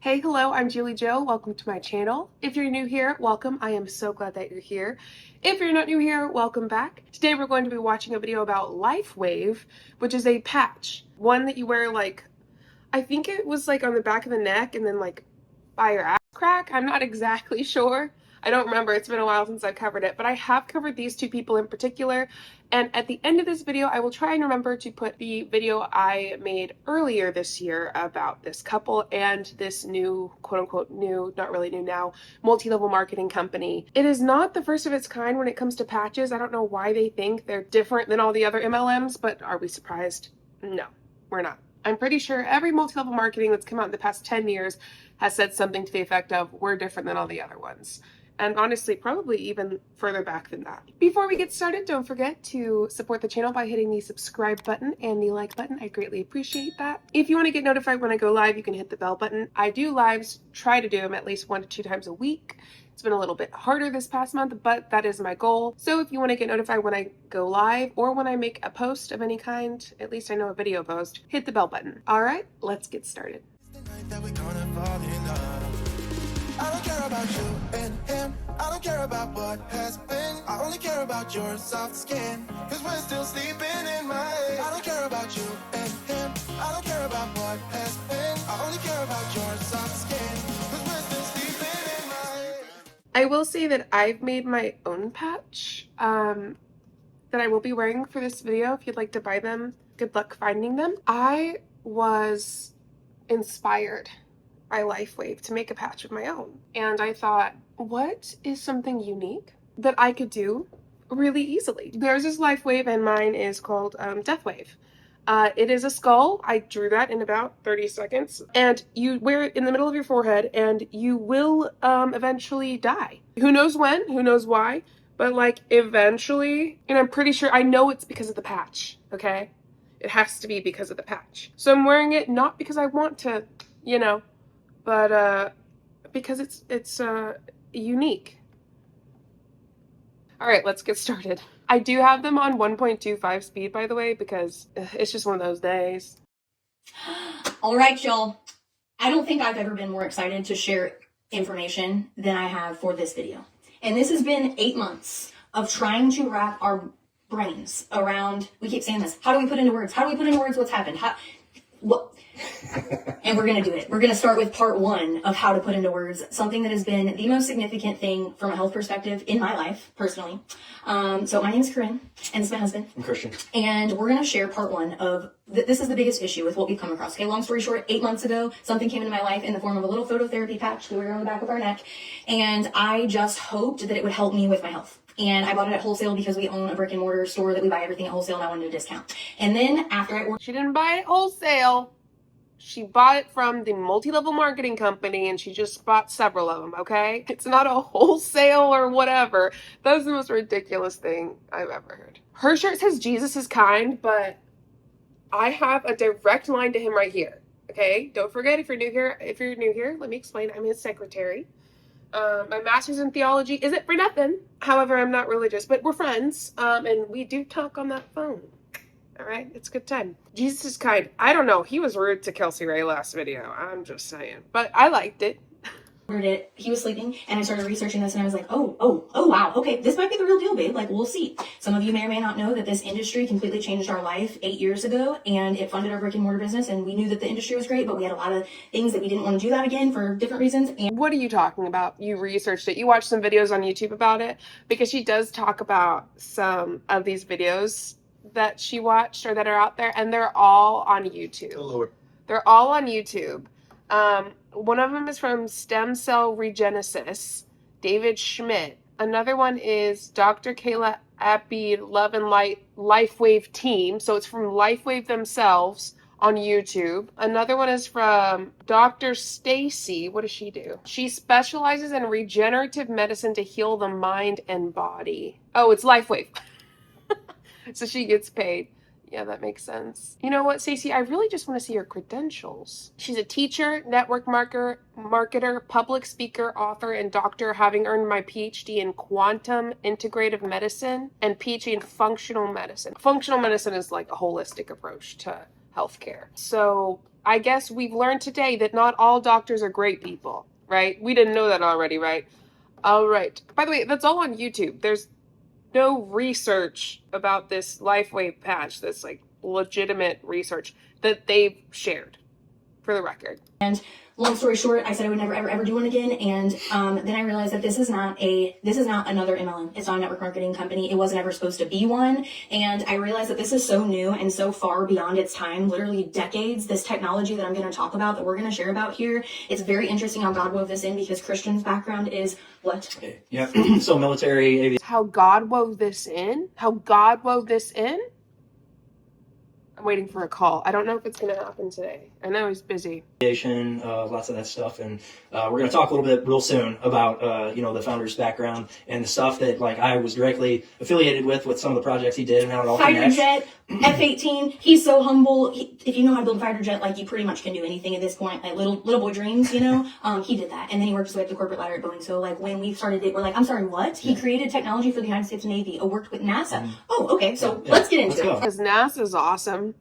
Hey, hello, I'm JulieJo. Welcome to my channel. If you're new here, welcome. I am so glad that you're here. If you're not new here, welcome back. Today we're going to be watching a video about LifeWave, which is a patch. One that you wear I think it was on the back of the neck and then by your ass crack. I'm not exactly sure. I don't remember. It's been a while since I've covered it, but I have covered these two people in particular. And at the end of this video, I will try and remember to put the video I made earlier this year about this couple and this new, quote unquote new, not really new now, multi-level marketing company. It is not the first of its kind when it comes to patches. I don't know why they think they're different than all the other MLMs, but are we surprised? No, we're not. I'm pretty sure every multi-level marketing that's come out in the past 10 years has said something to the effect of, we're different than all the other ones. And honestly, probably even further back than that. Before we get started, don't forget to support the channel by hitting the subscribe button and the like button. I greatly appreciate that. If you want to get notified when I go live, you can hit the bell button. I do lives, try to do them at least 1 to 2 times a week. It's been a little bit harder this past month, but that is my goal. So if you want to get notified when I go live or when I make a post of any kind, at least I know a video post, hit the bell button. All right, let's get started. I don't care about you and him. I don't care about what has been. I only care about your soft skin. Cause we're still sleeping in my head. I don't care about you and him. I don't care about what has been. I only care about your soft skin. Cause we're still sleeping in my head. I will say that I've made my own patch that I will be wearing for this video. If you'd like to buy them, good luck finding them. I was inspired by LifeWave to make a patch of my own. And I thought, what is something unique that I could do really easily? Theirs is LifeWave and mine is called Deathwave. It is a skull. I drew that in about 30 seconds. And you wear it in the middle of your forehead and you will eventually die. Who knows when, who knows why, but eventually, and I'm pretty sure, I know it's because of the patch, okay? It has to be because of the patch. So I'm wearing it not because I want to, but because it's unique. All right, let's get started. I do have them on 1.25 speed, by the way, because it's just one of those days. All right, y'all. I don't think I've ever been more excited to share information than I have for this video. And this has been 8 months of trying to wrap our brains around, we keep saying this, how do we put into words? How do we put into words what's happened? What? And we're going to do it. We're going to start with part 1 of how to put into words something that has been the most significant thing from a health perspective in my life, personally. So my name is Corinne, and this is my husband. I'm Christian. And we're going to share part 1 of, this is the biggest issue with what we've come across. Okay, long story short, 8 months ago, something came into my life in the form of a little phototherapy patch that we wear on the back of our neck. And I just hoped that it would help me with my health. And I bought it at wholesale because we own a brick and mortar store that we buy everything at wholesale, and I wanted a discount. And then after I ordered... She didn't buy it wholesale. She bought it from the multi-level marketing company and she just bought several of them, okay? It's not a wholesale or whatever. That was the most ridiculous thing I've ever heard. Her shirt says Jesus is kind, but I have a direct line to him right here, okay? Don't forget, if you're new here, let me explain. I'm his secretary. My master's in theology isn't for nothing. However, I'm not religious, but we're friends, and we do talk on that phone. All right, it's a good time. Jesus is kind. I don't know. He was rude to Kelsey Ray last video. I'm just saying. But I liked it. It. He was sleeping, and I started researching this, and I was like, oh, wow. Okay, this might be the real deal, babe. We'll see. Some of you may or may not know that this industry completely changed our life 8 years ago, and it funded our brick and mortar business, and we knew that the industry was great, but we had a lot of things that we didn't want to do that again for different reasons. And what are you talking about? You researched it. You watched some videos on YouTube about it? Because she does talk about some of these videos that she watched or that are out there, and they're all on YouTube. Oh, Lord. They're all on YouTube. One of them is from Stem Cell Regenesis, David Schmidt. Another one is Dr. Kayla Appy Love and Light LifeWave Team. So it's from LifeWave themselves on YouTube. Another one is from Dr. Stacy. What does she do? She specializes in regenerative medicine to heal the mind and body. Oh, it's LifeWave. So she gets paid. Yeah, that makes sense. You know what, Stacey? I really just want to see her credentials. She's a teacher, network marketer, public speaker, author, and doctor, having earned my PhD in quantum integrative medicine and PhD in functional medicine. Functional medicine is like a holistic approach to healthcare. So I guess we've learned today that not all doctors are great people, right? We didn't know that already, right? All right. By the way, that's all on YouTube. There's no research about this LifeWave patch, this like legitimate research that they've shared, for the record. And long story short, I said I would never ever do one again, and then I realized that this is not another MLM. It's not a network marketing company. It wasn't ever supposed to be one, and I realized that this is so new and so far beyond its time, literally decades. This technology that I'm going to talk about, that we're going to share about here, it's very interesting how God wove this in, because Christian's background is what? Okay. Yeah. So military aviation. How God wove this in? How God wove this in? I'm waiting for a call. I don't know if it's going to happen today. I know he's busy. Lots of that stuff, and we're going to talk a little bit real soon about the founder's background and the stuff that like I was directly affiliated with some of the projects he did and how it all Fighter connects. jet, F-18. He's so humble. If you know how to build a fighter jet, like you pretty much can do anything at this point. Like little boy dreams, you know. He did that, and then he worked his way up the corporate ladder at Boeing. So like when we started it, we're like, I'm sorry, what? He created technology for the United States Navy. Worked with NASA. Oh, okay. So let's get into it. Because NASA's awesome.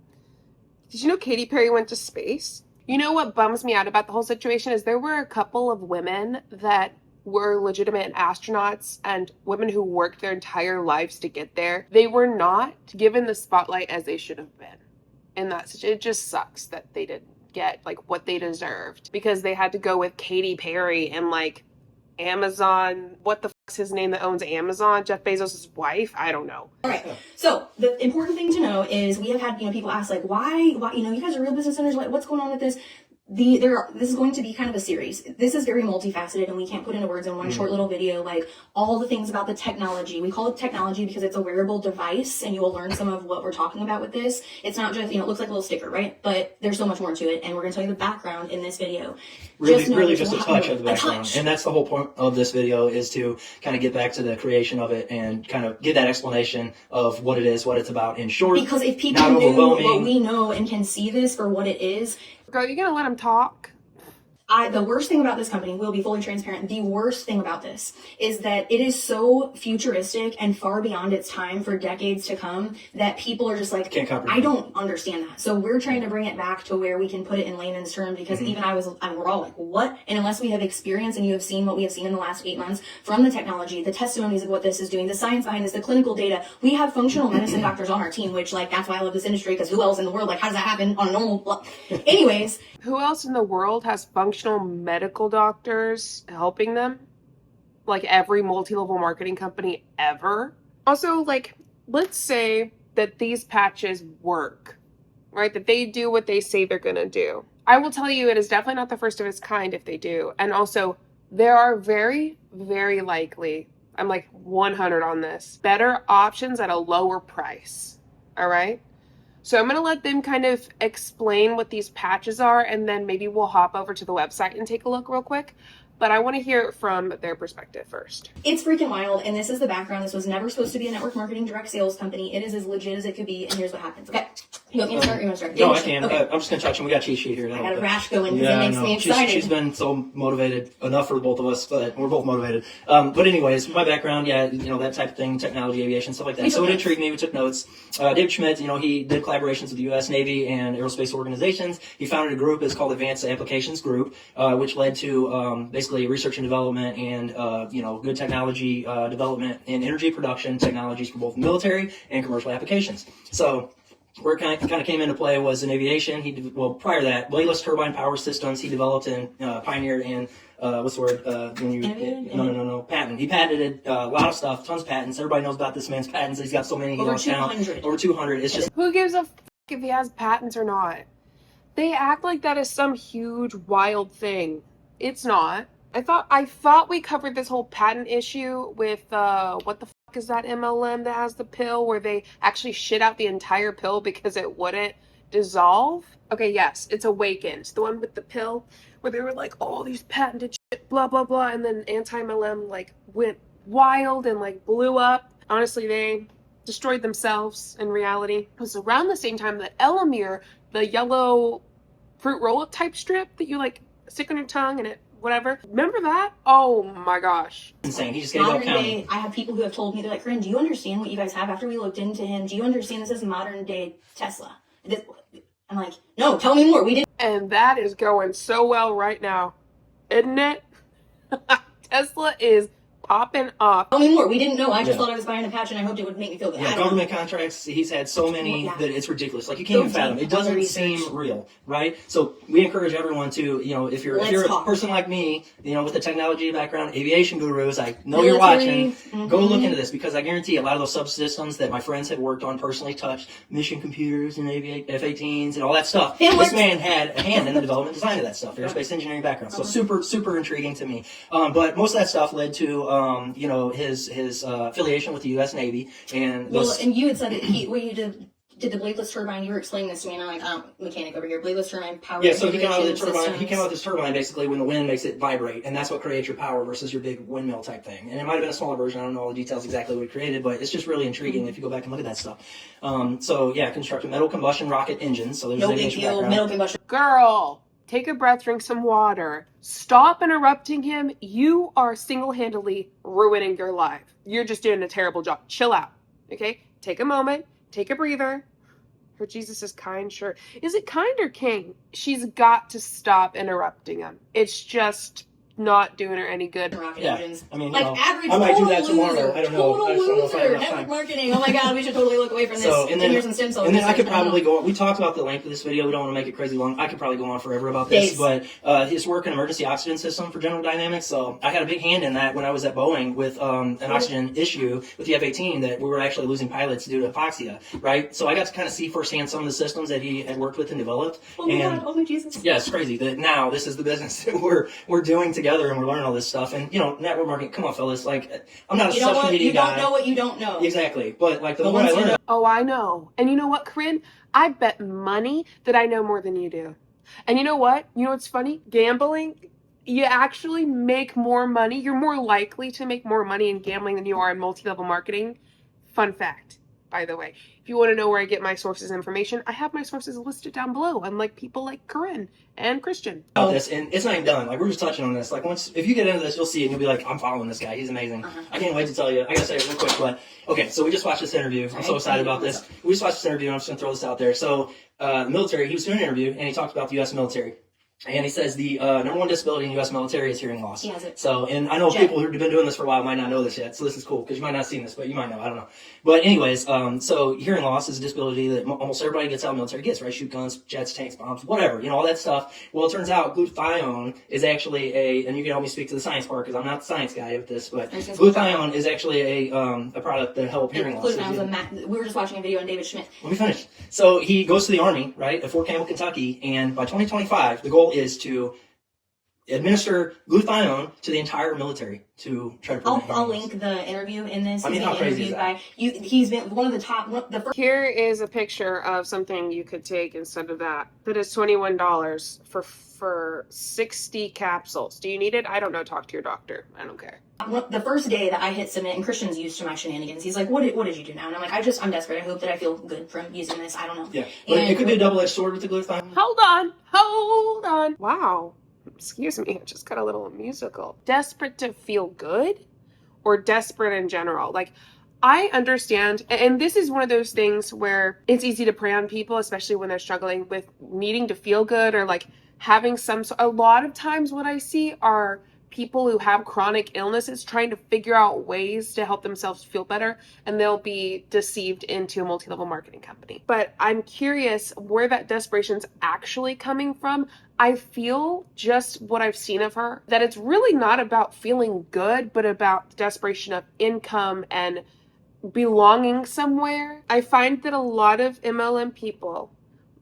Did you know Katy Perry went to space? You know what bums me out about the whole situation is there were a couple of women that were legitimate astronauts and women who worked their entire lives to get there. They were not given the spotlight as they should have been. And it just sucks that they didn't get like what they deserved because they had to go with Katy Perry and like Amazon. What the fuck's his name that owns Amazon? Jeff Bezos' wife? I don't know. All right. So the important thing to know is we have had, people ask like, why, you guys are real business owners. What's going on with this? This is going to be kind of a series. This is very multifaceted, and we can't put into words in one short little video, like all the things about the technology. We call it technology because it's a wearable device, and you will learn some of what we're talking about with this. It's not just, it looks like a little sticker, right? But there's so much more to it, and we're going to tell you the background in this video. Really just a touch of the background. And that's the whole point of this video, is to kind of get back to the creation of it and kind of give that explanation of what it is, what it's about in short. Because if people knew what we know and can see this for what it is. Girl, you gonna let him talk? The worst thing about this company, will be fully transparent, the worst thing about this is that it is so futuristic and far beyond its time for decades to come that people are just like, I don't understand that. So we're trying to bring it back to where we can put it in layman's terms, because even we're all like, what? And unless we have experience and you have seen what we have seen in the last 8 months from the technology, the testimonies of what this is doing, the science behind this, the clinical data, we have functional medicine doctors on our team, which like, that's why I love this industry, because who else in the world, like how does that happen on a normal, anyways. Who else in the world has functional medical doctors helping them? Like every multi-level marketing company ever. Also, like, let's say that these patches work, right? That they do what they say they're gonna do. I will tell you, it is definitely not the first of its kind if they do. And also, there are very, very likely, I'm like 100 on this, better options at a lower price, all right? So I'm going to let them kind of explain what these patches are, and then maybe we'll hop over to the website and take a look real quick. But I want to hear it from their perspective first. It's freaking wild, and this is the background. This was never supposed to be a network marketing direct sales company. It is as legit as it could be, and here's what happens. Okay. You want me to start? You want to start? No, I can. Okay. I'm just going to touch him. We got cheat sheet here. I got a rash going because it makes me excited. She's been so motivated, enough for both of us, but we're both motivated. But anyways, my background, that type of thing, technology, aviation, stuff like that. So it intrigued me. We took notes. David Schmidt, he did collaborations with the U.S. Navy and aerospace organizations. He founded a group. It's called Advanced Applications Group, which led to basically research and development and good technology development in energy production technologies for both military and commercial applications. So where it kind of came into play was in aviation. Prior to that, bladeless turbine power systems he developed and pioneered in what's the word? Patent. He patented a lot of stuff, tons of patents. Everybody knows about this man's patents. He's got so many. Over 200. Over 200. It's just, who gives a f if he has patents or not? They act like that is some huge wild thing. It's not. I thought we covered this whole patent issue with what the fuck is that MLM that has the pill where they actually shit out the entire pill because it wouldn't dissolve? Okay, yes, it's Awakened, the one with the pill where they were like, all these patented shit, blah blah blah, and then anti-MLM like went wild and like blew up. Honestly, they destroyed themselves in reality. It was around the same time that Elamir, the yellow fruit roll-up type strip that you like stick on your tongue and it whatever. Remember that? Oh my gosh. Insane. He just gave up counting. I have people who have told me, they're like, Corinne, do you understand what you guys have after we looked into him? Do you understand this is modern day Tesla? I'm like, no, tell me more. We didn't And that is going so well right now, isn't it? Tesla is popping off. tell me more. We didn't know. I just Yeah. thought I was buying a patch and I hoped it would make me feel good. I Yeah, don't know. government contracts, he's had so many Yeah. that it's ridiculous. Like, you can't even Go fathom. deep It doesn't on the research. seem real, right? So we encourage everyone to, you know, if you're Let's a talk. person like me, you know, with a technology background, aviation gurus, I know you're Military, watching, go look into this, because I guarantee a lot of those subsystems that my friends have worked on, personally touched, mission computers and F-18s and all that stuff. Fan This works. man had a hand in the development design of that stuff, aerospace engineering background. So super, super intriguing to me. But most of that stuff led to, you know, his affiliation with the U.S. Navy and Well, those. and you had said that when you did the bladeless turbine, you were explaining this to me, and I'm like, mechanic over here, bladeless turbine power. Yeah, so he came out with the generation turbine. He came out with systems. this turbine basically when the wind makes it vibrate, and that's what creates your power versus your big windmill type thing. And it might have been a smaller version. I don't know all the details exactly what it created, but it's just really intriguing if you go back and look at that stuff. So yeah, constructed metal combustion rocket engines. So there's No the big aviation deal. background. Middle combustion. Girl, take a breath, drink some water. Stop interrupting him. You are single-handedly ruining your life. You're just doing a terrible job. Chill out, okay? Take a moment. Take a breather. Her Jesus is kind, sure. Is it kind or king? She's got to stop interrupting him. It's just not doing her any good. Rocket Yeah, engines. I mean, you Like know, average I might do total that tomorrow. loser. I don't know. Total I just don't know if I have loser. enough time. Network marketing. Oh my God, we should totally look away from this. So, and then, here's some stem cell and then I research. could don't know. probably go on. We talked about the length of this video. We don't want to make it crazy long. I could probably go on forever about this. Days. But his work in emergency oxygen system for General Dynamics. So I had a big hand in that when I was at Boeing with an oxygen issue with the F-18 that we were actually losing pilots due to hypoxia, right? So I got to kind of see firsthand some of the systems that he had worked with and developed. Oh my and God, oh my Jesus. yeah, it's crazy that now this is the business that we're doing together, and we're learning all this stuff. And you know, network marketing. Come on, fellas. Like, I'm not a You know social what? media You guy. don't know what you don't know. Exactly. But like the But more I once you learn, know- Oh, I know. And you know what, Corinne? I bet money that I know more than you do. And you know what? You know what's funny? Gambling, you actually make more money. You're more likely to make more money in gambling than you are in multi-level marketing. Fun fact, by the way. If you want to know where I get my sources of information, I have my sources listed down below, unlike people like Corinne and Christian. about this, and it's not even done. Like, we're just touching on this. Like, once if you get into this, you'll see it, and you'll be like, "I'm following this guy. He's amazing." I can't wait to tell you. I gotta say it real quick, but okay. So we just watched this interview. I'm so excited about this. We just watched this interview, and I'm just gonna throw this out there. So, military. He was doing an interview, and he talked about the U.S. military. And he says the number one disability in the U.S. military is hearing loss. He has it. So, and I know people who've been doing this for a while might not know this yet. So this is cool because you might not have seen this, but you might know. I don't know. But anyways, so hearing loss is a disability that almost everybody gets out of the military gets, right? Shoot guns, jets, tanks, bombs, whatever, you know, all that stuff. Well, it turns out glutathione is actually and you can help me speak to the science part because I'm not the science guy with this, but glutathione is actually a product that helps hearing loss. We were just watching a video on David Schmidt. Let me finish. So he goes to the Army, right, at Fort Campbell, Kentucky, and by 2025, the goal is to administer glutathione to the entire military to try to prevent I'll hearing loss. link the interview in this. I mean, He's how been crazy is interviewed that? by he's been one of the top the first Here is a picture of something you could take instead of that. That is $21 for 60 capsules. Do you need it? I don't know. Talk to your doctor. I don't care. the first day that I hit submit, and Christian's used to my shenanigans. He's like, what did you do now? And I'm like, I'm desperate. I hope that I feel good from using this. I don't know. Yeah, but it could be a double-edged sword with the glutathione. Hold on. Wow. Excuse me. It just got a little musical. Desperate to feel good or desperate in general? Like, I understand, and this is one of those things where it's easy to prey on people, especially when they're struggling with needing to feel good or like having a lot of times what I see are people who have chronic illnesses trying to figure out ways to help themselves feel better, and they'll be deceived into a multi-level marketing company. But I'm curious where that desperation's actually coming from. I feel just what I've seen of her, that it's really not about feeling good, but about the desperation of income and belonging somewhere. I find that a lot of MLM people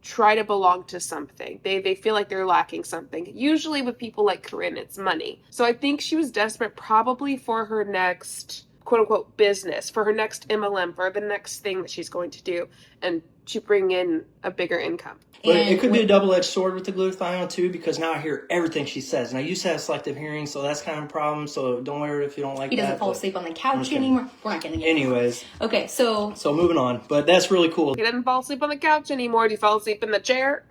try to belong to something. They feel like they're lacking something. Usually with people like Corinne, it's money. So I think she was desperate probably for her next quote unquote business, for her next MLM, for the next thing that she's going to do, and to bring in a bigger income. But it could be a double-edged sword with the glutathione too, because now I hear everything she says. And I used to have selective hearing, so that's kind of a problem. So don't worry if you don't like that. He doesn't fall asleep on the couch anymore. We're not getting it. Anyways, Okay, so moving on. But that's really cool. He doesn't fall asleep on the couch anymore. Do you fall asleep in the chair?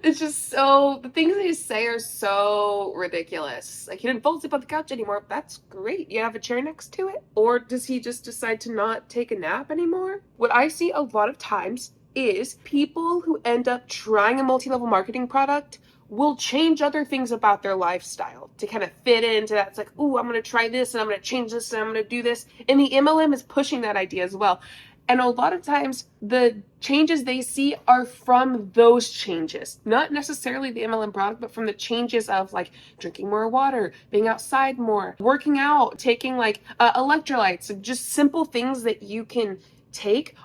It's just so, the things they say are so ridiculous. Like, he didn't fall asleep on the couch anymore. That's great. You have a chair next to it? Or does he just decide to not take a nap anymore? What I see a lot of times is people who end up trying a multi-level marketing product will change other things about their lifestyle to kind of fit into that. It's like, oh, I'm going to try this and I'm going to change this and I'm going to do this. And the MLM is pushing that idea as well. And a lot of times the changes they see are from those changes, not necessarily the MLM product, but from the changes of like drinking more water, being outside more, working out, taking like electrolytes, just simple things that you can take.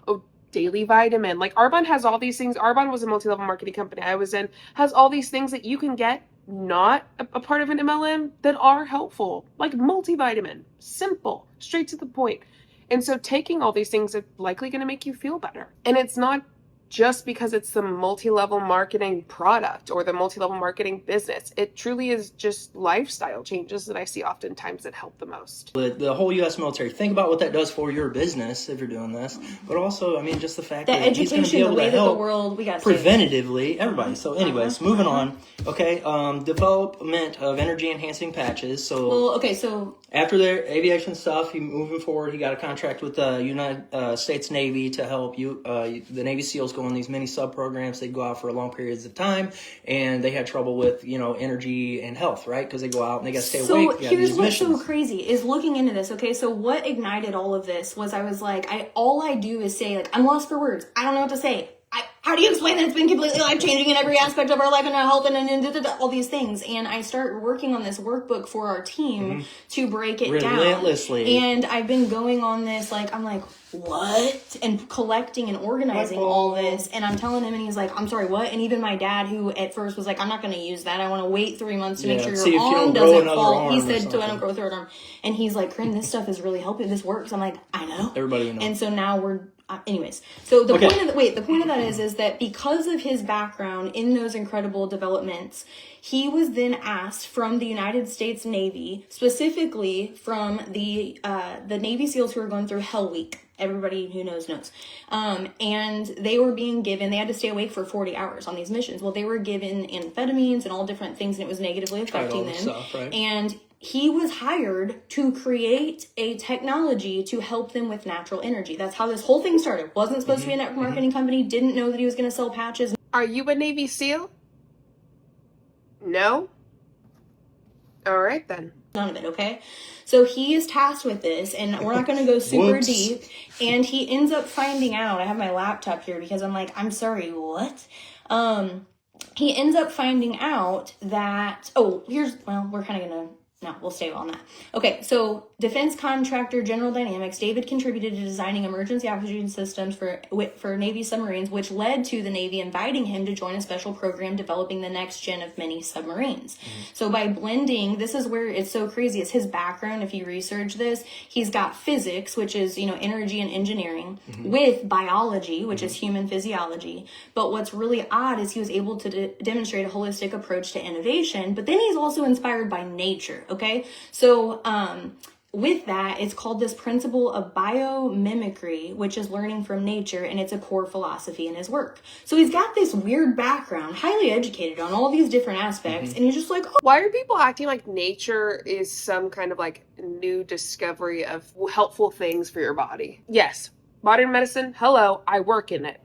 Daily vitamin. Like Arbonne has all these things. Arbonne was a multi-level marketing company I was in, has all these things that you can get not a part of an MLM that are helpful, like multivitamin, simple, straight to the point. And so taking all these things are likely going to make you feel better. And it's not just because it's the multi-level marketing product or the multi-level marketing business. It truly is just lifestyle changes that I see oftentimes that help the most. The whole U.S. military, think about what that does for your business if you're doing this, but also, I mean, just the fact that he's going to be able to help preventatively everybody. So anyways, moving on. Okay, development of energy-enhancing patches. So after their aviation stuff, moving forward, he got a contract with the United States Navy to help the Navy SEALs go on these mini sub-programs. They'd go out for long periods of time, and they had trouble with, energy and health, right? Because they go out and they got to stay awake. So here's what's so crazy is looking into this, okay? So what ignited all of this was I was like, all I do is say, like, I'm lost for words. I don't know what to say. How do you explain that it's been completely life-changing in every aspect of our life and our health and all these things? And I start working on this workbook for our team to break it relentlessly down. And I've been going on this, like, I'm like, what? And collecting and organizing all this. And I'm telling him, and he's like, I'm sorry, what? And even my dad, who at first was like, I'm not going to use that. I want to wait 3 months to make sure your arm doesn't fall. He said, so I don't grow a third arm. And he's like, Corinne, this stuff is really helping. This works. I'm like, I know. Everybody knows. And so now we're... anyways, so the point of that is that because of his background in those incredible developments, he was then asked from the United States Navy, specifically from the Navy SEALs who are going through Hell Week. Everybody who knows. And they were being given, they had to stay awake for 40 hours on these missions. Well, they were given amphetamines and all different things, and it was negatively affecting them. Stuff, right? And he was hired to create a technology to help them with natural energy. That's how this whole thing started. Wasn't supposed to be a network marketing company. Didn't know that he was going to sell patches. Are you a Navy SEAL? No? All right, then. None of it, okay? So he is tasked with this, and we're not going to go super deep. And he ends up finding out, I have my laptop here because I'm like, I'm sorry, what? He ends up finding out that, we're kind of going to, no, we'll stay on that. Okay, so defense contractor General Dynamics, David contributed to designing emergency oxygen systems for Navy submarines, which led to the Navy inviting him to join a special program developing the next gen of mini submarines. So by blending, this is where it's so crazy, is his background. If you research this, he's got physics, which is, energy and engineering, with biology, which is human physiology. But what's really odd is he was able to demonstrate a holistic approach to innovation, but then he's also inspired by nature. Okay, so with that, it's called this principle of biomimicry, which is learning from nature, and it's a core philosophy in his work. So he's got this weird background, highly educated on all these different aspects, and he's just like, why are people acting like nature is some kind of like new discovery of helpful things for your body? Yes, modern medicine, hello, I work in it.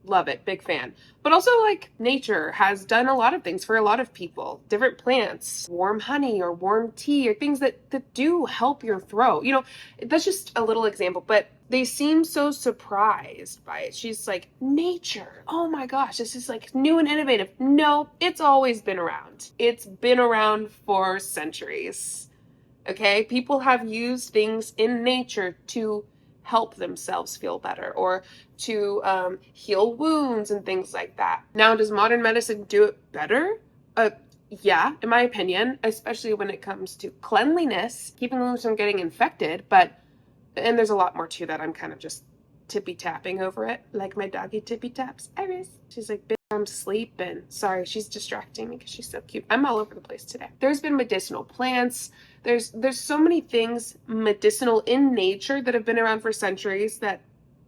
Love it, big fan. But also, like, nature has done a lot of things for a lot of people. Different plants, warm honey or warm tea, or things that do help your throat. That's just a little example, but they seem so surprised by it. She's like, nature, oh my gosh, this is like new and innovative. No, it's always been around. It's been around for centuries. Okay, people have used things in nature to help themselves feel better or to heal wounds and things like that. Now, does modern medicine do it better? Yeah, in my opinion, especially when it comes to cleanliness, keeping wounds from getting infected, and there's a lot more to that. I'm kind of just tippy tapping over it, like my doggy tippy taps. Iris. She's like, bitch, I'm sleeping. Sorry, she's distracting me because she's so cute. I'm all over the place today. There's been medicinal plants. There's so many things medicinal in nature that have been around for centuries that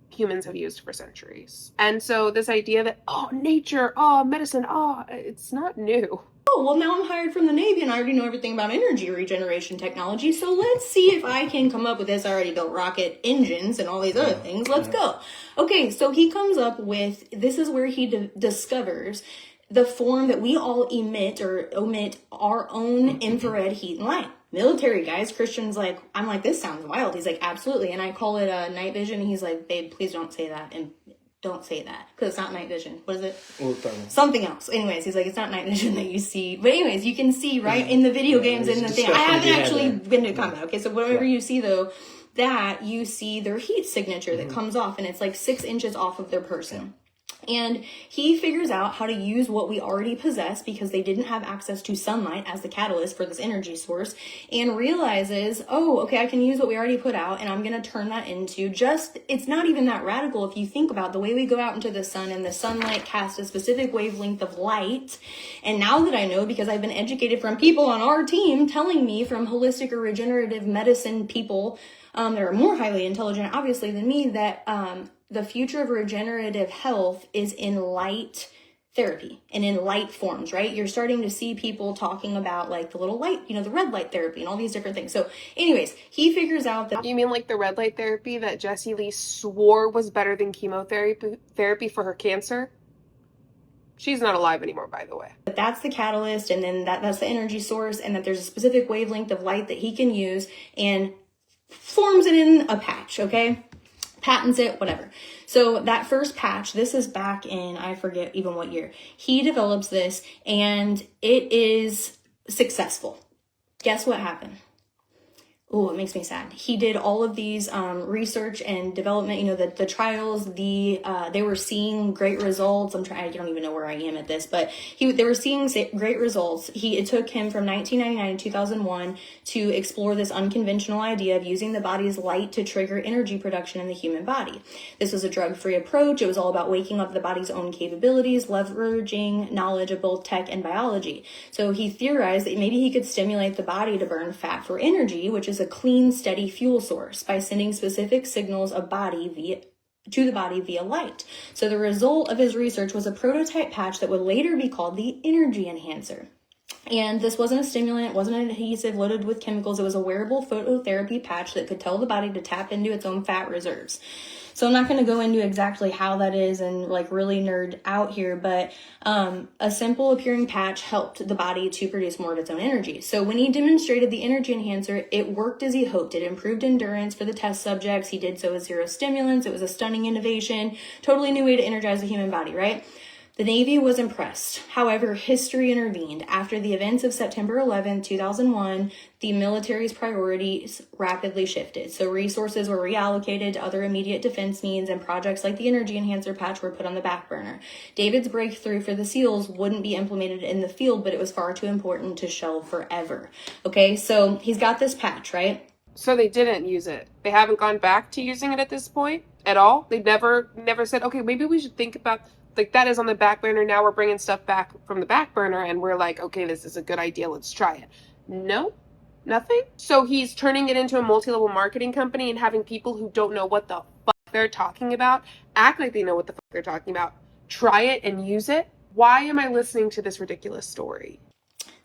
humans have used for centuries. And so this idea that, nature, medicine, it's not new. oh, well, now I'm hired from the Navy and I already know everything about energy regeneration technology. So let's see if I can come up with this. I already built rocket engines and all these other things. Let's go. Okay, so he comes up with, this is where he discovers the form that we all emit or omit our own infrared heat and light. Military guys, Christian's like, I'm like, this sounds wild. He's like, absolutely. And I call it night vision. And he's like, babe, please don't say that. And don't say that because it's not night vision. What is it? Well, something else. Anyways, he's like, it's not night vision that you see. But anyways, you can see, right, in the video games and the thing. I haven't actually been to combat. Okay, so whatever you see, though, that you see their heat signature that comes off, and it's like 6 inches off of their person. And he figures out how to use what we already possess because they didn't have access to sunlight as the catalyst for this energy source, and realizes, oh, okay, I can use what we already put out and I'm going to turn that into just, it's not even that radical if you think about the way we go out into the sun and the sunlight casts a specific wavelength of light. And now that I know, because I've been educated from people on our team telling me, from holistic or regenerative medicine people that are more highly intelligent, obviously, than me, that the future of regenerative health is in light therapy and in light forms, right? You're starting to see people talking about like the little light, the red light therapy and all these different things. So anyways, he figures out that... You mean like the red light therapy that Jessie Lee swore was better than chemotherapy for her cancer? She's not alive anymore, by the way. But that's the catalyst, and then that's the energy source, and that there's a specific wavelength of light that he can use and forms it in a patch, okay? Patents it, whatever. So that first patch, this is back in, I forget even what year, he develops this and it is successful. Guess what happened? Oh, it makes me sad. He did all of these research and development, the trials, they were seeing great results. I don't even know where I am at this, but they were seeing great results. It took him from 1999 to 2001 to explore this unconventional idea of using the body's light to trigger energy production in the human body. This was a drug-free approach. It was all about waking up the body's own capabilities, leveraging knowledge of both tech and biology. So he theorized that maybe he could stimulate the body to burn fat for energy, which is a clean, steady fuel source, by sending specific signals of to the body via light. So the result of his research was a prototype patch that would later be called the energy enhancer. And this wasn't a stimulant, it wasn't an adhesive loaded with chemicals. It was a wearable phototherapy patch that could tell the body to tap into its own fat reserves. So I'm not going to go into exactly how that is and like really nerd out here, but a simple appearing patch helped the body to produce more of its own energy. So when he demonstrated the energy enhancer, it worked as he hoped. It improved endurance for the test subjects. He did so with 0 stimulants. It was a stunning innovation, totally new way to energize the human body, right? The Navy was impressed. However, history intervened. After the events of September 11, 2001, the military's priorities rapidly shifted. So resources were reallocated to other immediate defense needs, and projects like the energy enhancer patch were put on the back burner. David's breakthrough for the SEALs wouldn't be implemented in the field, but it was far too important to shelve forever. Okay, so he's got this patch, right? So they didn't use it. They haven't gone back to using it at this point at all. They never said, okay, maybe we should think about, like, that is on the back burner. Now we're bringing stuff back from the back burner and we're like, okay, this is a good idea. Let's try it. No, nothing. So he's turning it into a multi-level marketing company and having people who don't know what the fuck they're talking about act like they know what the fuck they're talking about. Try it and use it. Why am I listening to this ridiculous story?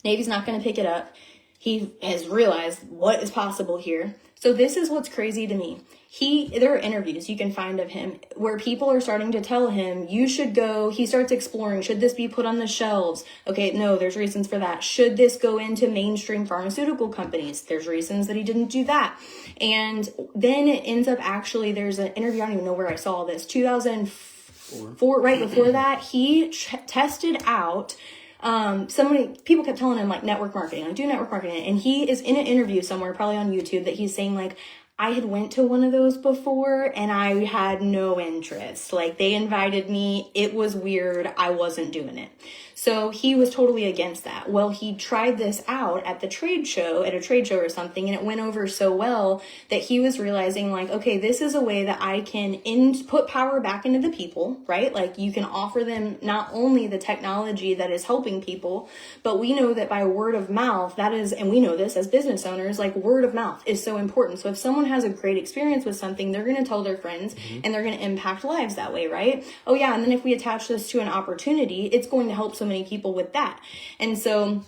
Navy's not going to pick it up. He has realized what is possible here. So this is what's crazy to me. There are interviews you can find of him where people are starting to tell him, you should go, he starts exploring, should this be put on the shelves? Okay, no, there's reasons for that. Should this go into mainstream pharmaceutical companies? There's reasons that he didn't do that. And then it ends up actually, there's an interview, I don't even know where I saw this, 2004, right before that, he tested out people kept telling him like network marketing, like do network marketing. And he is in an interview somewhere, probably on YouTube, that he's saying like, I had went to one of those before and I had no interest. Like they invited me. It was weird. I wasn't doing it. So he was totally against that. Well, he tried this out at a trade show or something, and it went over so well that he was realizing like, okay, this is a way that I can put power back into the people, right? Like you can offer them not only the technology that is helping people, but we know that by word of mouth, that is, and we know this as business owners, like word of mouth is so important. So if someone has a great experience with something, they're going to tell their friends and they're going to impact lives that way, right? Oh yeah. And then if we attach this to an opportunity, it's going to help so many people with that. And so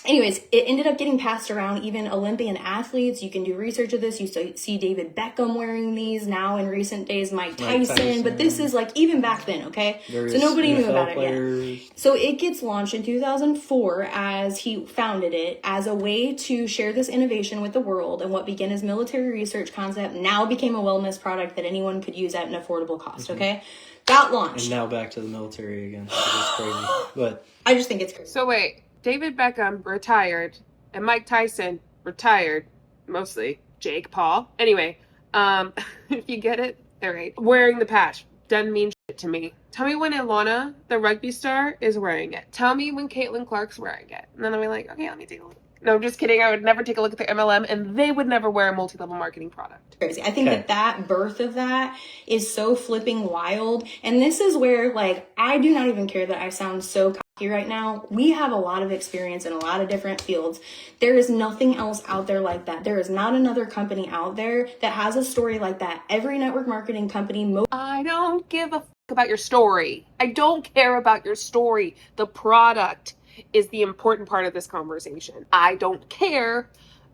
anyways, it ended up getting passed around. Even Olympian athletes, you can do research of this. You see David Beckham wearing these. Now in recent days, Mike Tyson. But this is like even back then, okay? Various so nobody knew NFL about players. it yet. So it gets launched in 2004 as he founded it as a way to share this innovation with the world, and what began as military research concept now became a wellness product that anyone could use at an affordable cost, okay? Got launched. And now back to the military again. It's crazy. But I just think it's crazy. So wait, David Beckham retired and Mike Tyson retired, mostly Jake Paul. Anyway, if you get it, all right. Wearing the patch doesn't mean shit to me. Tell me when Ilana, the rugby star, is wearing it. Tell me when Caitlin Clark's wearing it. And then I'll be like, okay, let me take a look. No, I'm just kidding. I would never take a look at their MLM, and they would never wear a multi-level marketing product. Crazy. I think that birth of that is so flipping wild. And this is where, like, I do not even care that I sound so cocky right now. We have a lot of experience in a lot of different fields. There is nothing else out there like that. There is not another company out there that has a story like that. Every network marketing company. I don't give a fuck about your story. I don't care about your story. The product is the important part of this conversation. I don't care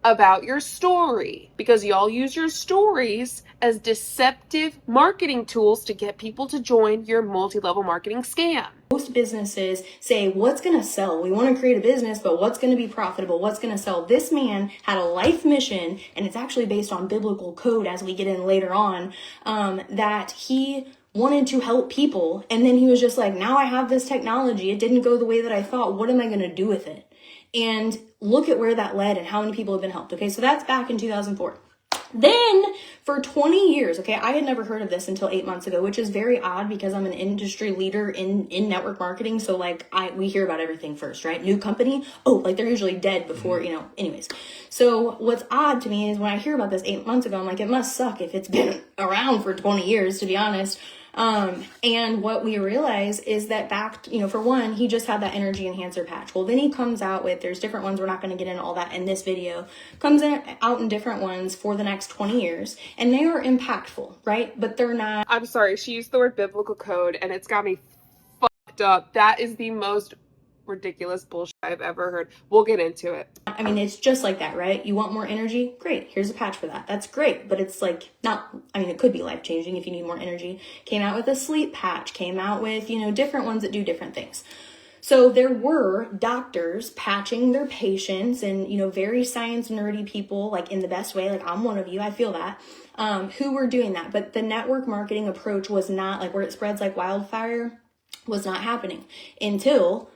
about your story because y'all use your stories as deceptive marketing tools to get people to join your multi-level marketing scam. Most businesses say, what's going to sell? We want to create a business, but what's going to be profitable? What's going to sell? This man had a life mission, and it's actually based on biblical code as we get in later on, that he wanted to help people. And then he was just like, now I have this technology. It didn't go the way that I thought. What am I going to do with it? And look at where that led and how many people have been helped. Okay, so that's back in 2004. Then for 20 years, okay, I had never heard of this until 8 months ago, which is very odd because I'm an industry leader in network marketing. So like we hear about everything first, right? New company. Oh, like they're usually dead before, anyways. So what's odd to me is when I hear about this 8 months ago, I'm like, it must suck if it's been around for 20 years, to be honest. And what we realize is that back, for one, he just had that energy enhancer patch. Well, then he comes out with, there's different ones. We're not going to get into all that in this video, out in different ones for the next 20 years, and they are impactful, right? But they're not. I'm sorry. She used the word biblical code and it's got me fucked up. That is the most ridiculous bullshit I've ever heard. We'll get into it. I mean, it's just like that, right? You want more energy? Great. Here's a patch for that. That's great. But it's like it could be life-changing if you need more energy. Came out with a sleep patch, came out with, different ones that do different things. So there were doctors patching their patients and, very science nerdy people, like in the best way, like I'm one of you, I feel that, who were doing that. But the network marketing approach was not like where it spreads like wildfire was not happening until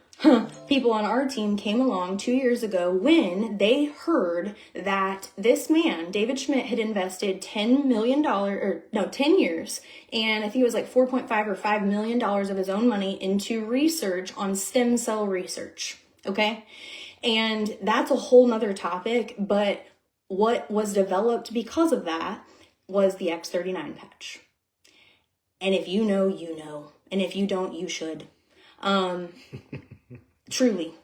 people on our team came along 2 years ago when they heard that this man, David Schmidt, had invested $10 million, 10 years, and I think it was like $4.5 or $5 million of his own money into research on stem cell research. Okay. And that's a whole nother topic, but what was developed because of that was the X39 patch. And if you know, you know. And if you don't, you should. Truly.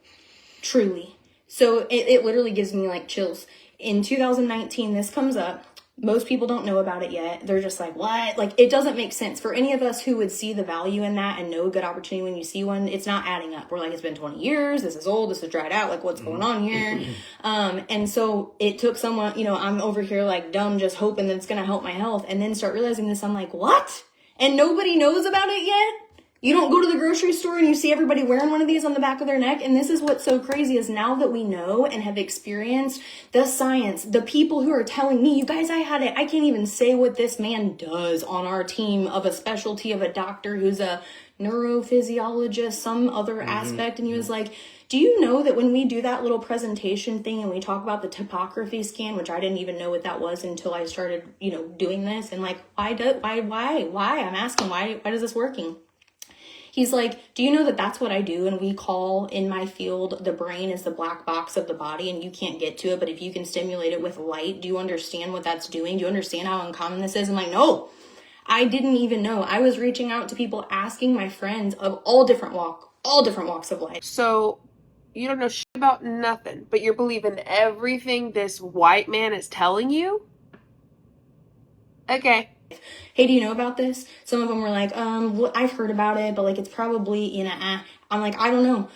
So it literally gives me like chills. In 2019, this comes up. Most people don't know about it yet. They're just like, what? Like, it doesn't make sense. For any of us who would see the value in that and know a good opportunity when you see one, it's not adding up. We're like, it's been 20 years. This is old. This is dried out. Like, what's going on here? And so it took someone, I'm over here like dumb, just hoping that it's going to help my health. And then start realizing this. I'm like, what? And nobody knows about it yet? You don't go to the grocery store and you see everybody wearing one of these on the back of their neck. And this is what's so crazy is now that we know and have experienced the science, the people who are telling me, you guys, I had it. I can't even say what this man does on our team of a specialty of a doctor who's a neurophysiologist, some other aspect. And he was like, do you know that when we do that little presentation thing and we talk about the topography scan, which I didn't even know what that was until I started, doing this, and like, why? I'm asking, why is this working? He's like, do you know that that's what I do? And we call in my field, the brain is the black box of the body and you can't get to it. But if you can stimulate it with light, do you understand what that's doing? Do you understand how uncommon this is? I'm like, no, I didn't even know. I was reaching out to people, asking my friends of all different walks of life. So you don't know shit about nothing, but you're believing everything this white man is telling you? Okay. Hey, do you know about this? Some of them were like, well, I've heard about it, but like, it's probably, I'm like, I don't know.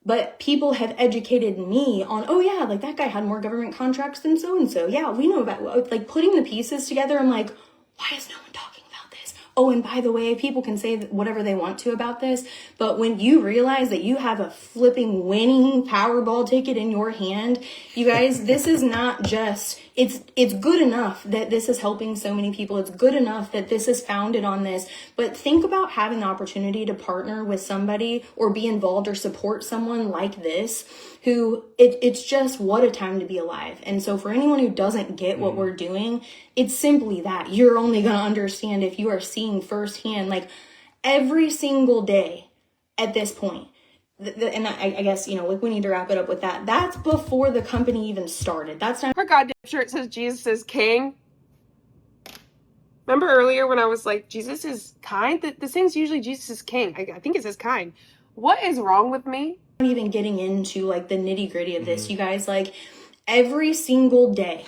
But people have educated me on, oh yeah, like that guy had more government contracts than so-and-so. Yeah, we know about, like putting the pieces together. I'm like, why is no one talking about this? Oh, and by the way, people can say whatever they want to about this, but when you realize that you have a flipping winning Powerball ticket in your hand, you guys, this is not just, it's good enough that this is helping so many people. It's good enough that this is founded on this, but think about having the opportunity to partner with somebody or be involved or support someone like this, who it's just what a time to be alive. And so for anyone who doesn't get what we're doing, it's simply that you're only going to understand if you are seeing firsthand, like every single day at this point. And I guess, you know, like we need to wrap it up with that. That's before the company even started. That's not. Her goddamn shirt says Jesus is king. Remember earlier when I was like, Jesus is kind? This thing's usually Jesus is king. I think it says kind. What is wrong with me? Not even getting into like the nitty gritty of this, you guys, like every single day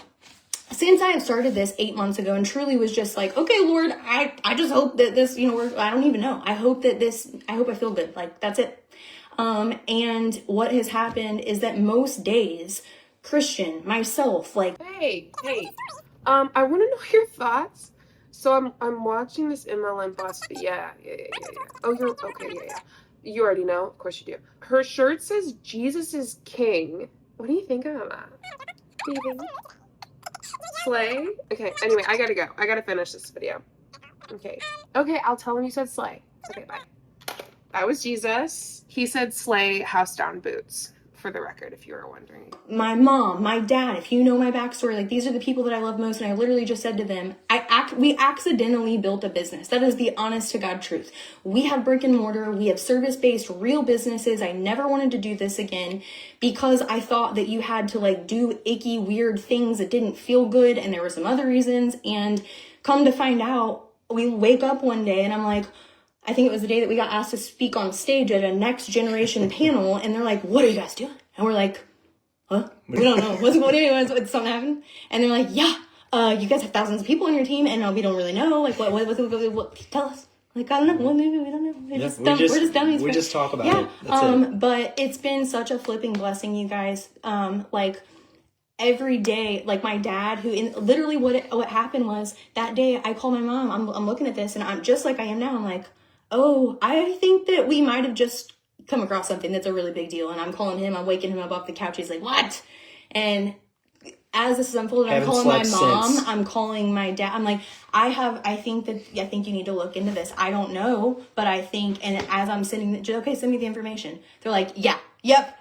since I have started this 8 months ago and truly was just like, okay, Lord, I just hope that this, you know, I don't even know. I hope I feel good. Like that's it. And what has happened is that most days, Christian, myself, like, Hey, I want to know your thoughts. So I'm watching this MLM Bossbabe. Yeah. Oh, you're okay. Yeah. You already know. Of course you do. Her shirt says Jesus is king. What do you think about that? What do you think? Slay? Okay, anyway, I gotta go. I gotta finish this video. Okay, I'll tell him you said slay. Okay, bye. That was Jesus. He said slay, house down boots, for the record, if you were wondering. my mom, my dad, if you know my backstory, like these are the people that I love most. And I literally just said to them, we accidentally built a business. That is the honest to God truth. We have brick and mortar. We have service-based real businesses. I never wanted to do this again because I thought that you had to like do icky, weird things that didn't feel good. And there were some other reasons. And come to find out, we wake up one day and I'm like, I think it was the day that we got asked to speak on stage at a next generation panel. And they're like, what are you guys doing? And we're like, huh? We don't know. What's going on? What's something happened? And they're like, yeah, you guys have thousands of people on your team, and we don't really know. Like, what tell us. Like, I don't know. Well, maybe we don't know. We're just dummies. We just talk about it. That's it. But it's been such a flipping blessing, you guys. Like, every day, like my dad, literally what happened was that day I called my mom. I'm looking at this, and I'm just like I am now. I'm like, oh, I think that we might have just come across something that's a really big deal. And I'm calling him, I'm waking him up off the couch. He's like, what? And as this is unfolding, I'm calling my mom, I'm calling my dad. I'm like, I think you need to look into this. I don't know, but I think, and as I'm sending okay, send me the information. They're like, yeah, yep.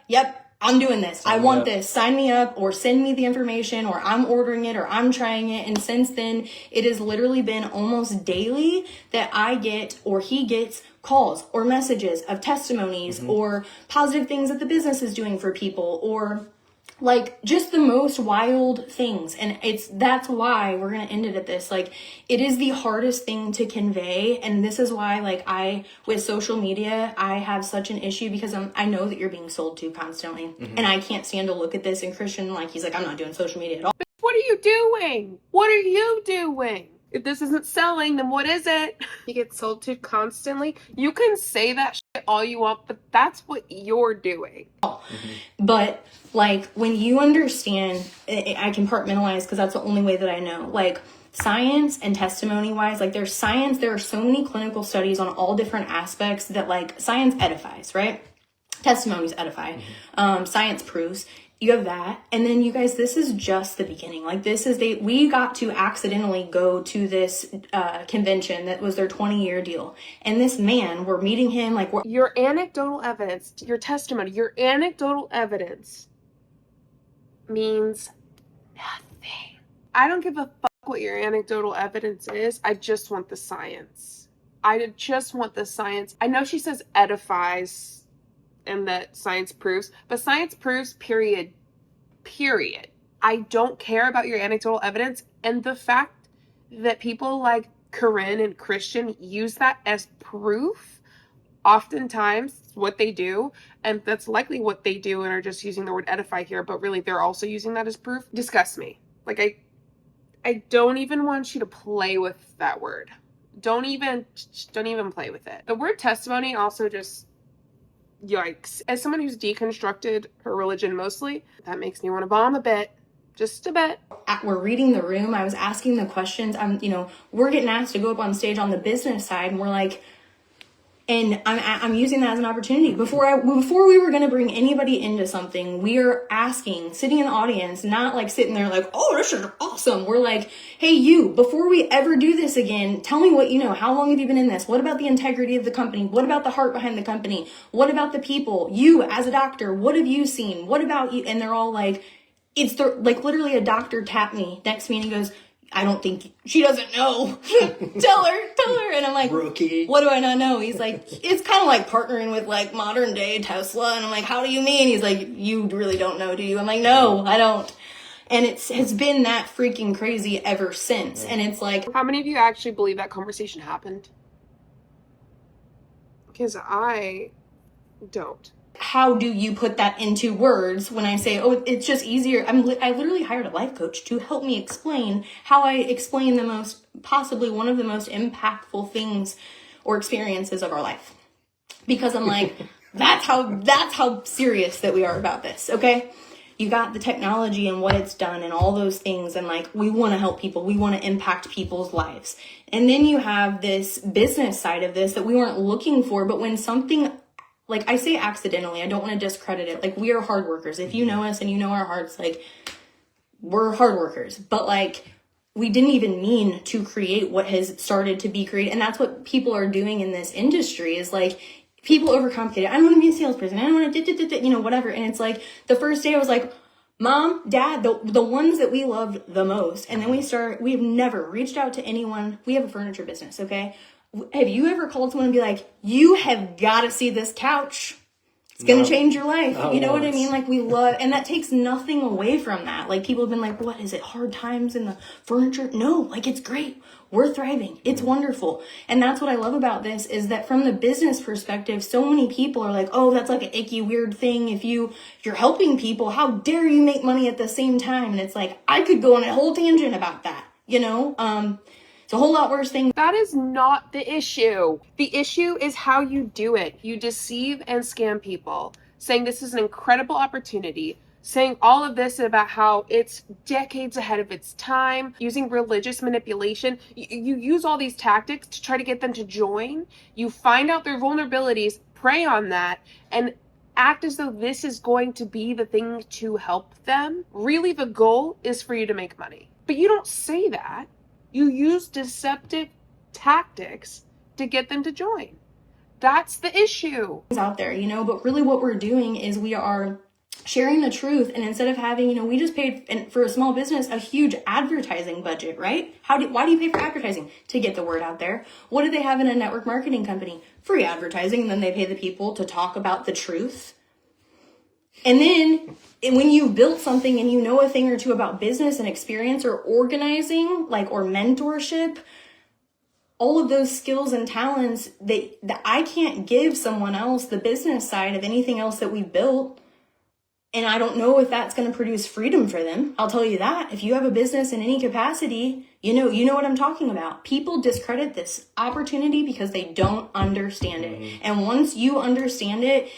I'm doing this. I want this. Sign me up or send me the information, or I'm ordering it or I'm trying it. And since then, it has literally been almost daily that I get or he gets calls or messages of testimonies or positive things that the business is doing for people, or like just the most wild things. And that's why we're going to end it at this. Like, it is the hardest thing to convey. And this is why, like, with social media, I have such an issue because I know that you're being sold to constantly. And I can't stand to look at this. And Christian, like, he's like, I'm not doing social media at all. What are you doing? What are you doing? If this isn't selling, then what is it? You get sold to constantly. You can say that shit all you want, but that's what you're doing. But like, when you understand, I compartmentalize because that's the only way that I know. Like, science and testimony wise, like there's science, there are so many clinical studies on all different aspects that like science edifies, right? Testimonies edify. Science proves. You have that. And then you guys, this is just the beginning. Like, we got to accidentally go to this convention that was their 20-year deal. And this man, we're meeting him, like, your anecdotal evidence, your testimony, your anecdotal evidence means nothing. I don't give a fuck what your anecdotal evidence is. I just want the science. I just want the science. I know she says edifies and that science proves, but science proves, period. I don't care about your anecdotal evidence, and the fact that people like Corinne and Christian use that as proof, oftentimes what they do, and that's likely what they do and are just using the word edify here, but really they're also using that as proof, disgusts me. Like, I don't even want you to play with that word. Don't even play with it. The word testimony also just Yikes. As someone who's deconstructed her religion mostly, that makes me want to bomb a bit. Just a bit. We're reading the room. I was asking the questions. We're getting asked to go up on stage on the business side, and we're like, and I'm using that as an opportunity. Before we were going to bring anybody into something, we are asking, sitting in the audience, not like sitting there like, oh, this is awesome. We're like, hey, you, before we ever do this again, tell me what you know. How long have you been in this? What about the integrity of the company? What about the heart behind the company? What about the people? You as a doctor, what have you seen? What about you? And they're all like, like literally a doctor tapped me next to me and he goes, I don't think she doesn't know. tell her. And I'm like, rookie. What do I not know? He's like, it's kind of like partnering with like Modernday Tesla. And I'm like, how do you mean? He's like, you really don't know, do you? I'm like, no, I don't. And has been that freaking crazy ever since. And it's like, how many of you actually believe that conversation happened? Because I don't. How do you put that into words when I say, oh, it's just easier? I literally hired a life coach to help me explain how I explain possibly one of the most impactful things or experiences of our life. Because I'm like, that's how serious that we are about this. Okay. You got the technology and what it's done and all those things. And like, we want to help people. We want to impact people's lives. And then you have this business side of this that we weren't looking for. But when something, like I say accidentally, I don't want to discredit it. Like, we are hard workers. If you know us and you know our hearts, like, we're hard workers. But like, we didn't even mean to create what has started to be created. And that's what people are doing in this industry is like, people overcomplicate it. I don't want to be a salesperson. I don't want to, whatever. And it's like, the first day I was like, Mom, Dad, the ones that we loved the most. And then we have never reached out to anyone. We have a furniture business, okay? Have you ever called someone and be like, you have got to see this couch? It's going to change your life. You know what I mean? Like, we love, and that takes nothing away from that. Like, people have been like, what is it? Hard times in the furniture? No, like, it's great. We're thriving. It's wonderful. And that's what I love about this is that from the business perspective, so many people are like, oh, that's like an icky, weird thing. If you're helping people, how dare you make money at the same time? And it's like, I could go on a whole tangent about that, It's a whole lot worse thing. That is not the issue. The issue is how you do it. You deceive and scam people, saying this is an incredible opportunity, saying all of this about how it's decades ahead of its time, using religious manipulation. You use all these tactics to try to get them to join. You find out their vulnerabilities, prey on that, and act as though this is going to be the thing to help them. Really, the goal is for you to make money. But you don't say that. You use deceptive tactics to get them to join. That's the issue. Out there, but really what we're doing is we are sharing the truth. And instead of having, we just paid for a small business a huge advertising budget, right? Why do you pay for advertising? To get the word out there. What do they have in a network marketing company? Free advertising. And then they pay the people to talk about the truth. And then when you built something and you know a thing or two about business and experience or organizing, or mentorship, all of those skills and talents that I can't give someone else the business side of anything else that we built. And I don't know if that's going to produce freedom for them. I'll tell you that. If you have a business in any capacity, you know what I'm talking about. People discredit this opportunity because they don't understand it. And once you understand it,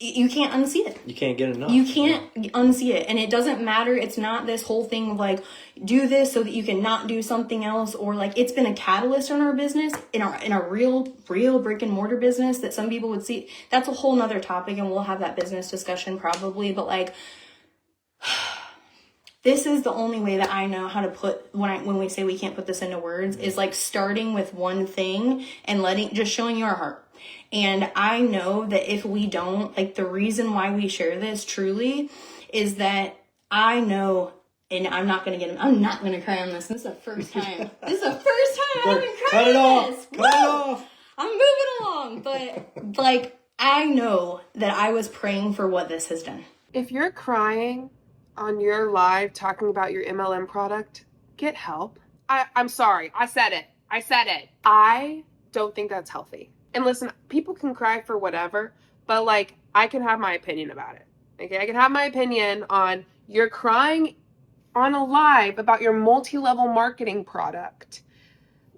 you can't unsee it. You can't get enough. You can't unsee it. And it doesn't matter. It's not this whole thing of do this so that you can not do something else. Or it's been a catalyst in our business, in our real brick and mortar business that some people would see. That's a whole nother topic and we'll have that business discussion probably. But this is the only way that I know how to put, when we say we can't put this into words, is starting with one thing and just showing you our heart. And I know that if we don't, the reason why we share this truly is that I know, and I'm not going to cry on this. This is the first time. This is the first time I've been crying on this. Cut it off. I'm moving along. But, I know that I was praying for what this has done. If you're crying on your live talking about your MLM product, get help. I'm sorry. I said it. I don't think that's healthy. And listen, people can cry for whatever, but I can have my opinion about it. Okay, I can have my opinion on you're crying on a live about your multi-level marketing product.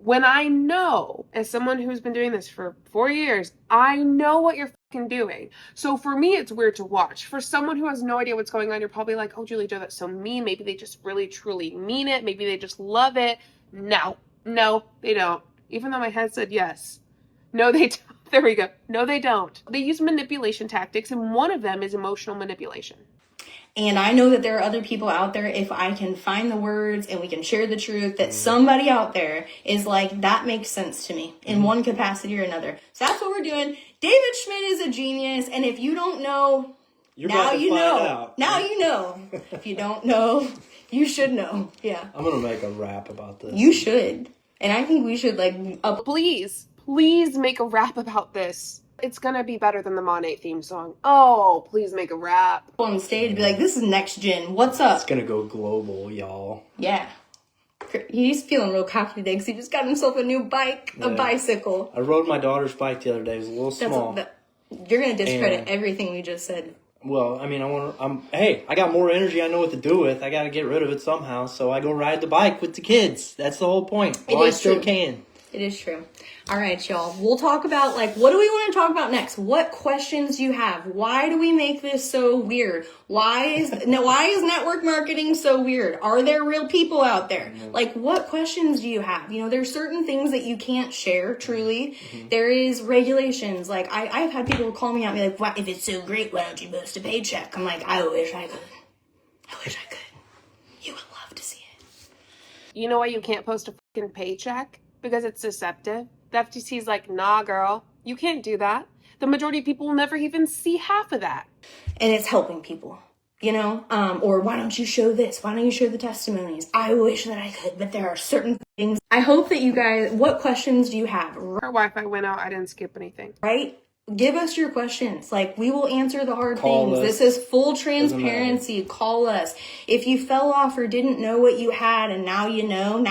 when I know, as someone who's been doing this for 4 years, I know what you're fucking doing. So for me, it's weird to watch. For someone who has no idea what's going on, you're probably like, oh, JulieJo, that's so mean. Maybe they just really, truly mean it. Maybe they just love it. No, they don't. Even though my head said yes. No, they don't. There we go. No, they don't. They use manipulation tactics, and one of them is emotional manipulation. And I know that there are other people out there, if I can find the words and we can share the truth, that somebody out there is like, that makes sense to me in one capacity or another. So that's what we're doing. David Schmidt is a genius. And if you don't know, now you know. Now you know. If you don't know, you should know. Yeah. I'm going to make a rap about this. You should. And I think we should Please make a rap about this. It's gonna be better than the Monet theme song. Oh, please make a rap. On stage and be like, this is next gen. What's up? It's gonna go global, y'all. Yeah. He's feeling real cocky today because he just got himself a new bike, a bicycle. I rode my daughter's bike the other day. It was a little small. You're gonna discredit everything we just said. Well, I mean, I got more energy I know what to do with. I gotta get rid of it somehow, so I go ride the bike with the kids. That's the whole point. I still can. It is true. All right, y'all. We'll talk about, what do we want to talk about next? What questions do you have? Why do we make this so weird? Why is network marketing so weird? Are there real people out there? What questions do you have? There's certain things that you can't share, truly. There is regulations. I've had people call me out and be like, "Why, if it's so great, why don't you post a paycheck?" I'm like, I wish I could. You would love to see it. You know why you can't post a fucking paycheck? Because it's deceptive. The FTC's like, nah, girl, you can't do that. The majority of people will never even see half of that. And it's helping people, or why don't you show this? Why don't you show the testimonies? I wish that I could, but there are certain things. I hope that you guys, what questions do you have? Our Wi-Fi went out. I didn't skip anything. Right? Give us your questions. We will answer the hard Call things. us. This is full transparency. Call us. If you fell off or didn't know what you had and now you know.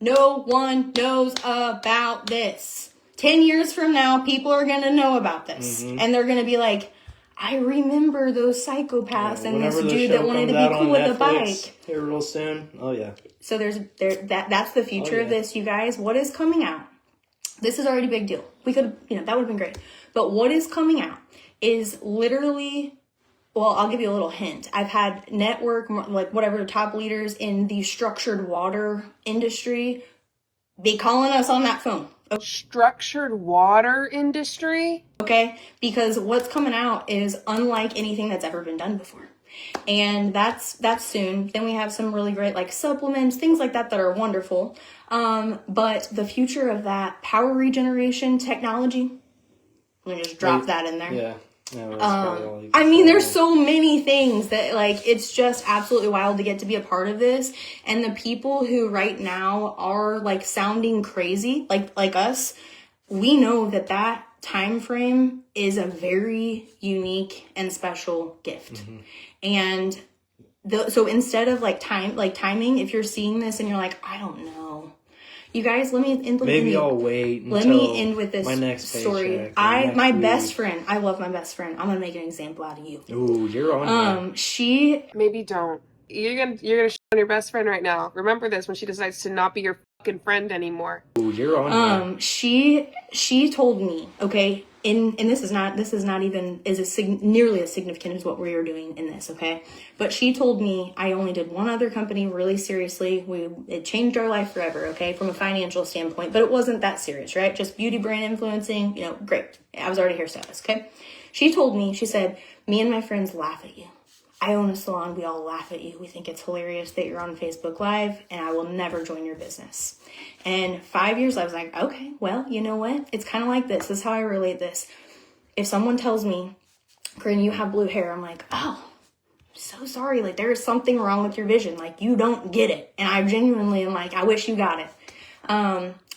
No one knows about this. 10 years from now, people are going to know about this. And they're going to be like, I remember those psychopaths and this dude that wanted to be cool with a bike. Here real soon. Oh, yeah. So that's the future of this, you guys. What is coming out? This is already a big deal. We could, that would have been great. But what is coming out is literally... Well, I'll give you a little hint. I've had top leaders in the structured water industry be calling us on that phone. Structured water industry? Okay? Because what's coming out is unlike anything that's ever been done before. And that's soon. Then we have some really great supplements, things like that are wonderful. But the future of that power regeneration technology, let me just drop that in there. Yeah. There's so many things that it's just absolutely wild to get to be a part of this. And the people who right now are sounding crazy, like us, we know that time frame is a very unique and special gift. And so instead of timing, if you're seeing this and you're like, I don't know. You guys, I'll wait until let me end with this my next story. My best friend, I love my best friend. I'm gonna make an example out of you. Ooh, you're on. She maybe don't. You're gonna shit on your best friend right now. Remember this when she decides to not be your fucking friend anymore. Ooh, you're on. She told me, okay, and this is not even nearly as significant as what we are doing in this, okay? But she told me I only did one other company really seriously. It changed our life forever, okay, from a financial standpoint, but it wasn't that serious, right? Just beauty brand influencing, great. I was already hairstylist, okay? She told me, she said, me and my friends laugh at you. I own a salon. We all laugh at you. We think it's hilarious that you're on Facebook Live, and I will never join your business. And 5 years, I was like, okay, well, you know what? It's kind of like this. This is how I relate this. If someone tells me, Corinne, you have blue hair, I'm like, oh, I'm so sorry. There is something wrong with your vision. You don't get it. And I genuinely am like, I wish you got it.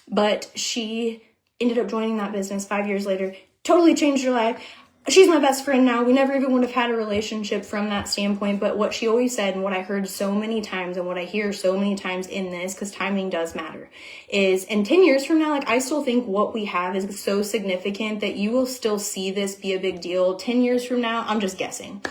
But she ended up joining that business 5 years later, totally changed her life. She's my best friend now. We never even would have had a relationship from that standpoint. But what she always said, and what I heard so many times, and what I hear so many times in this, because timing does matter, is in 10 years from now, I still think what we have is so significant that you will still see this be a big deal. 10 years from now, I'm just guessing.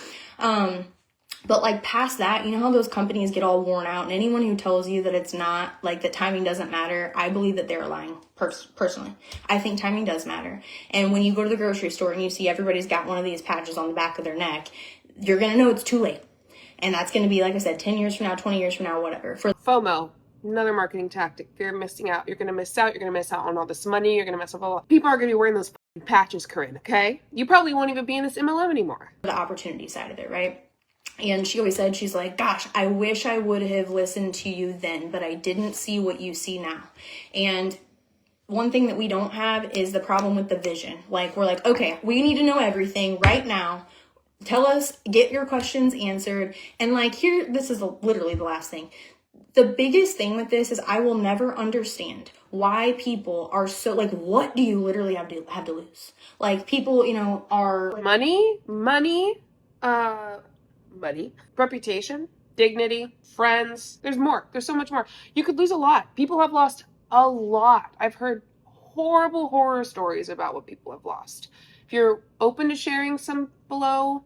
But like past that, you know how those companies get all worn out, and anyone who tells you that it's not, like that timing doesn't matter, I believe that they're lying personally. I think timing does matter. And when you go to the grocery store and you see everybody's got one of these patches on the back of their neck, you're going to know it's too late. And that's going to be, like I said, 10 years from now, 20 years from now, whatever. For FOMO, another marketing tactic. If you're missing out, you're going to miss out. You're going to miss out on all this money. You're going to miss out on a lot. People are going to be wearing those patches, Corinne, okay? You probably won't even be in this MLM anymore. the opportunity side of it, right? And she always said, she's like, gosh, I wish I would have listened to you then, but I didn't see what you see now. And one thing that we don't have is the problem with the vision. Like, we're like, okay, we need to know everything right now. Tell us, get your questions answered. And like here, this is literally the last thing. The biggest thing with this is I will never understand why people are so, like, what do you literally have to lose? Like, people, you know, are... Money, reputation, dignity, friends. There's more. There's so much more. You could lose a lot. People have lost a lot. I've heard horrible horror stories about what people have lost. If you're open to sharing some below,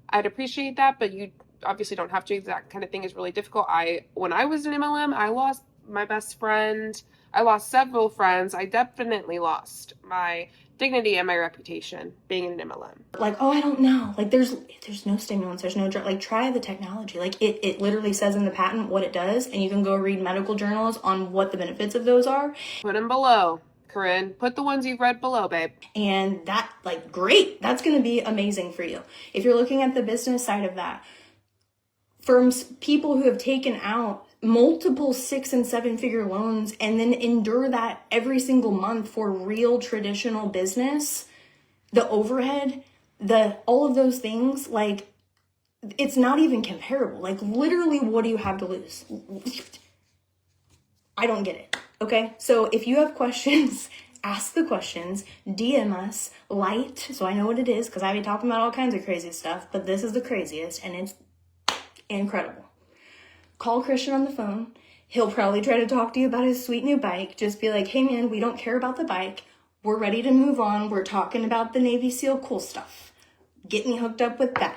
I'd appreciate that, but you obviously don't have to. That kind of thing is really difficult. When I was in MLM, I lost my best friend. I lost several friends. I definitely lost my dignity and my reputation being in an MLM. Like, oh, I don't know. Like, there's no stimulants. There's no drug. Like, try the technology. Like, it literally says in the patent what it does, and you can go read medical journals on what the benefits of those are. Put them below, Corinne. Put the ones you've read below, babe. And that, like, great. That's going to be amazing for you. If you're looking at the business side of that, from people who have taken out multiple 6- and 7-figure loans and then endure that every single month for real traditional business, the overhead, all of those things, like, it's not even comparable. Like, literally, what do you have to lose? I don't get it. Okay. So if you have questions, ask the questions, DM us, light, so I know what it is, because I've been talking about all kinds of crazy stuff, but this is the craziest, and it's incredible. Call Christian on the phone. He'll probably try to talk to you about his sweet new bike. Just be like, hey man, we don't care about the bike. We're ready to move on. We're talking about the Navy SEAL cool stuff. Get me hooked up with that.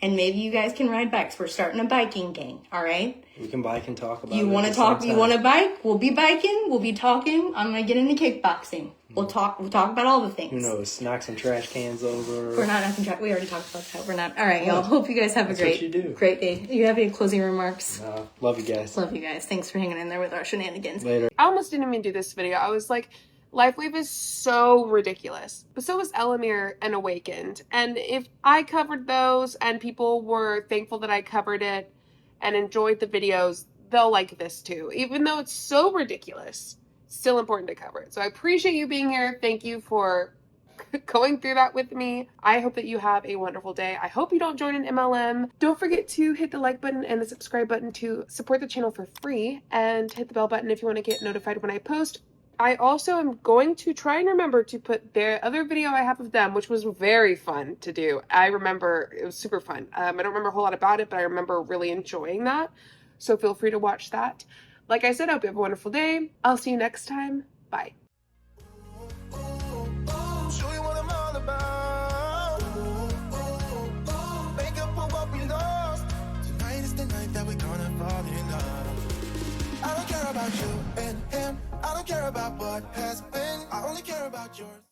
And maybe you guys can ride bikes. We're starting a biking gang, all right? We can bike and talk about it. You want to talk? You want to bike? We'll be biking. We'll be talking. I'm gonna get into kickboxing. We'll talk about all the things. Who knows? Knock some trash cans over. We're not knocking trash. We already talked about that. We're not. All right, y'all. Hope you guys have a great day. You have any closing remarks? Love you guys. Love you guys. Thanks for hanging in there with our shenanigans. Later. I almost didn't even do this video. I was like, LifeWave is so ridiculous. But so was Elamir and Awakened. And if I covered those and people were thankful that I covered it and enjoyed the videos, they'll like this too. Even though it's so ridiculous, still important to cover it. So I appreciate you being here. Thank you for going through that with me. I hope that you have a wonderful day. I hope you don't join an MLM. Don't forget to hit the like button and the subscribe button to support the channel for free, and hit the bell button if you want to get notified when I post. I also am going to try and remember to put their other video I have of them, which was very fun to do. I remember it was super fun. I don't remember a whole lot about it, but I remember really enjoying that. So feel free to watch that. Like I said, I hope you have a wonderful day. I'll see you next time. Bye. Show you what I'm all about. Make up for what we lost. Tonight is the night that we're gonna fall in love. I don't care about you and him. I don't care about what has been. I only care about yours.